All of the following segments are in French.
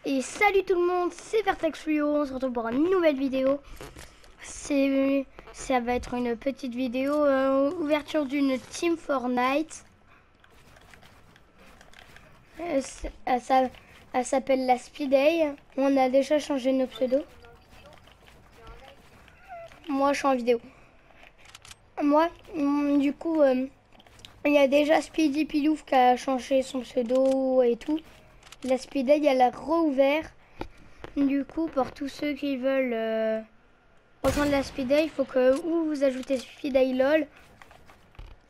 Et salut tout le monde, c'est Vertex Fluo, on se retrouve pour une nouvelle vidéo. Ça va être une petite vidéo ouverture d'une team Fortnite. Elle s'appelle la Speeday. On a déjà changé nos pseudos. Moi je suis en vidéo. Moi, du coup, il y a déjà Speedy Pilouf qui a changé son pseudo et tout. La Speeday, elle a rouvert. Du coup, pour tous ceux qui veulent rejoindre la Speeday, il faut que ou vous ajoutez Speeday LOL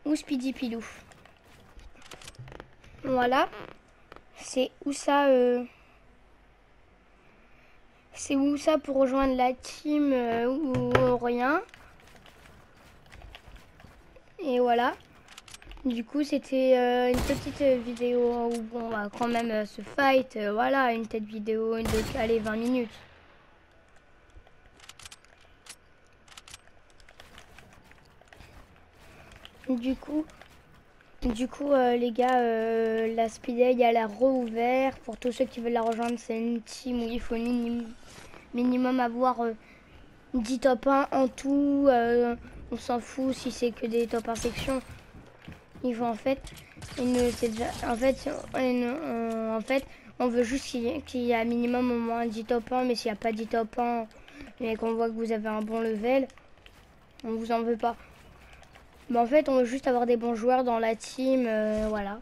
ou Speedy Pilouf. Voilà. C'est où ça c'est où ça pour rejoindre la team ou rien. Et voilà. Du coup, c'était une petite vidéo où on va quand même se fight. Voilà, une petite vidéo de allez, 20 minutes. Du coup, les gars, la Speeday, elle a rouvert. Pour tous ceux qui veulent la rejoindre, c'est une team où il faut minimum avoir 10 top 1 en tout. On s'en fout si c'est que des top 1 sections. Il faut en fait, on veut juste qu'il y ait un minimum au moins 10 top 1. Mais s'il n'y a pas 10 top 1 et qu'on voit que vous avez un bon level, on vous en veut pas. Mais en fait, on veut juste avoir des bons joueurs dans la team, voilà.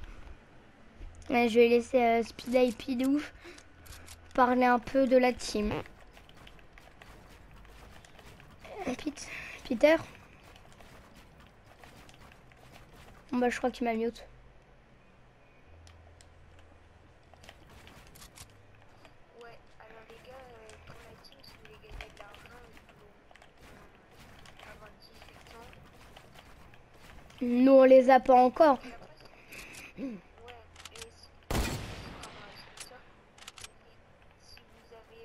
Et je vais laisser Speeday et Pilouf parler un peu de la team. Peter. Bon bah je crois qu'il m'a mute. Ouais, alors les gars, pour la team, si vous voulez gagner de l'argent, il faut avoir 18 ans. Nous on les a pas encore. Et après, ouais, et si, comme sponsor, si vous avez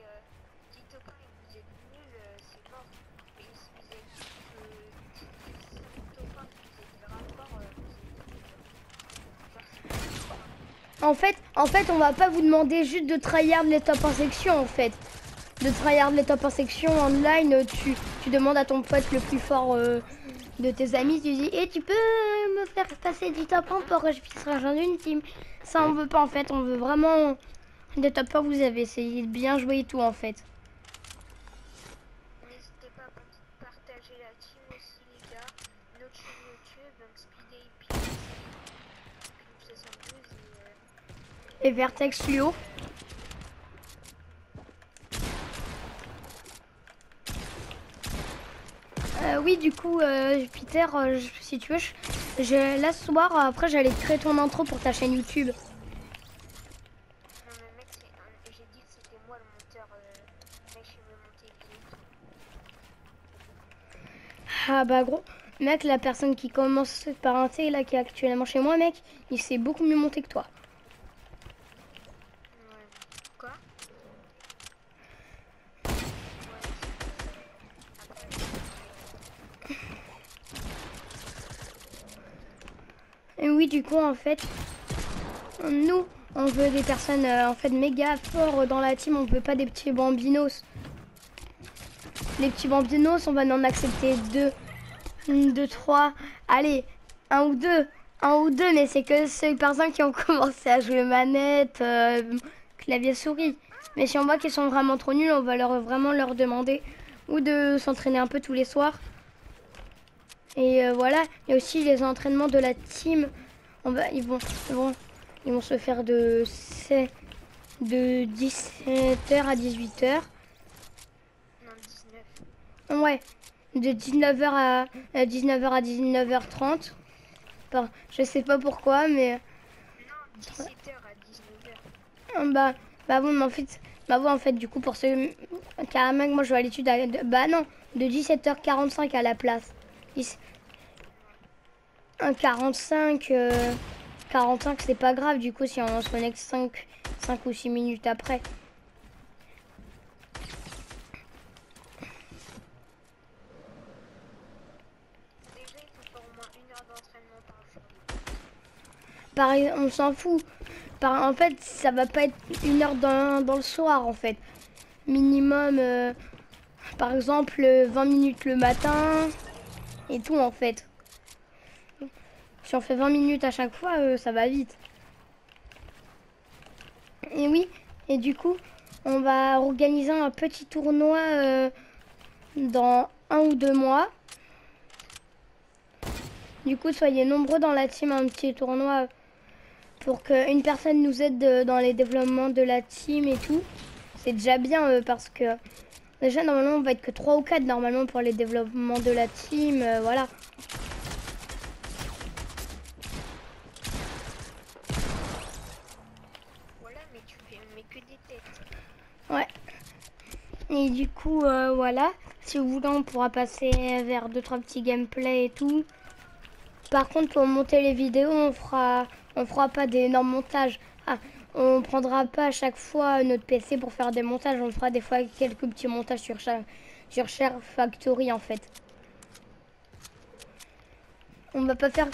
10 tokens et que vous êtes nul, c'est mort. Et si vous êtes 5 tokens et que vous êtes grave fort, vous êtes En fait, on va pas vous demander juste de tryhard les top 1 section en fait. De tryhard les top 1 section online, tu demandes à ton pote le plus fort de tes amis, tu dis tu peux me faire passer du top 1 pour que je puisse rejoindre une team. Ça on veut pas en fait, on veut vraiment des top 1, vous avez essayé de bien jouer et tout en fait. N'hésitez pas à partager la team aussi, les gars. Notre chaîne YouTube, donc Speeday Pilouf72 Et Vertex Fluo. Oui, du coup, Peter, si tu veux, là ce soir, après j'allais créer ton intro pour ta chaîne YouTube. Non mais mec, j'ai dit que c'était moi le monteur, mec, je vais monter les Ah bah gros, mec, la personne qui commence par un T là, qui est actuellement chez moi, mec, il sait beaucoup mieux monter que toi. Ouais. Quoi? Et oui, du coup, en fait, nous, on veut des personnes en fait méga forts dans la team, on veut pas des petits bambinos. Les petits bambinos, on va en accepter deux, trois, allez, un ou deux, mais c'est que ceux personnes qui ont commencé à jouer manette, clavier souris. Mais si on voit qu'ils sont vraiment trop nuls, on va vraiment leur demander ou de s'entraîner un peu tous les soirs. Et voilà, il y a aussi les entraînements de la team. Ils vont se faire de 17h à 18h. Non, 19. Ouais, de 19h à 19h30. Enfin, je sais pas pourquoi, mais Non, 17h à 19h. bah bon, en fait, du coup, pour ceux carrément que moi je vais à l'étude, bah non, de 17h45 à la place. 45, 45 c'est pas grave, du coup, si on se connecte 5 ou 6 minutes après. Déjà, il faut faire au moins 1 heure d'entraînement par jour. Pareil, on s'en fout. En fait, ça va pas être 1 heure dans le soir, en fait. Minimum, par exemple, 20 minutes le matin et tout, en fait. Si on fait 20 minutes à chaque fois, ça va vite. Et oui, et du coup, on va organiser un petit tournoi dans 1 ou 2 mois. Du coup, soyez nombreux dans la team, un petit tournoi pour qu'une personne nous aide dans les développements de la team et tout. C'est déjà bien parce que déjà, normalement, on va être que 3 ou 4 normalement pour les développements de la team. Voilà. Voilà, mais tu fais mais que des têtes. Ouais. Et du coup, voilà. Si vous voulez, on pourra passer vers 2-3 petits gameplays et tout. Par contre, pour monter les vidéos, on fera pas d'énormes montages. Ah, on prendra pas à chaque fois notre PC pour faire des montages. On fera des fois quelques petits montages sur Share Factory en fait. On va pas faire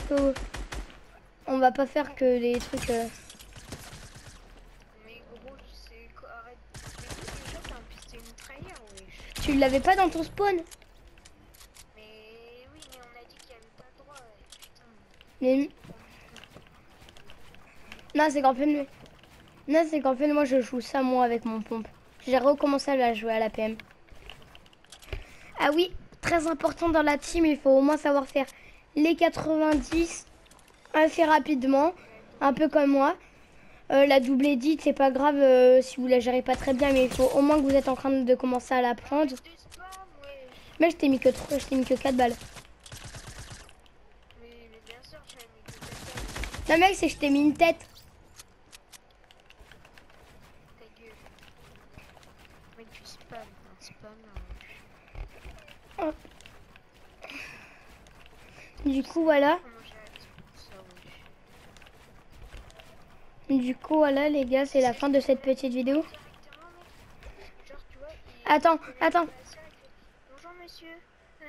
que des trucs. Mais gros, c'est quoi? Arrête. Mais déjà, t'as un pisté mitrailleur, wesh. Tu l'avais pas dans ton spawn? Mais oui, mais on a dit qu'il y avait pas le droit, putain. Mais... Non, c'est qu'en fait, moi je joue ça moi avec mon pompe. J'ai recommencé à la jouer à la PM. Ah oui, très important dans la team, il faut au moins savoir faire les 90 assez rapidement, un peu comme moi. La double edit, c'est pas grave si vous la gérez pas très bien, mais il faut au moins que vous êtes en train de commencer à l'apprendre. De spam, wesh. Mais je t'ai mis que 4 balles. Mais bien sûr, j'avais mis que 4 balles. Non mec, c'est que je t'ai mis une tête. Ta gueule. Mec, tu spam, un spam. Hop. Du coup, voilà. Comment j'ai hâte pour ça, wesh. Du coup, voilà les gars, c'est la fin de cette petite vidéo. Directement, mec. Genre, tu vois, Attends. Bonjour, monsieur. Je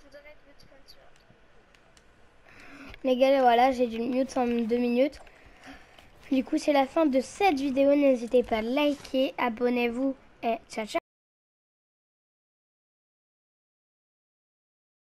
voudrais être votre sponsor. Les gars, voilà, j'ai dû mute en 2 minutes. Du coup, c'est la fin de cette vidéo. N'hésitez pas à liker, abonnez-vous et ciao ciao.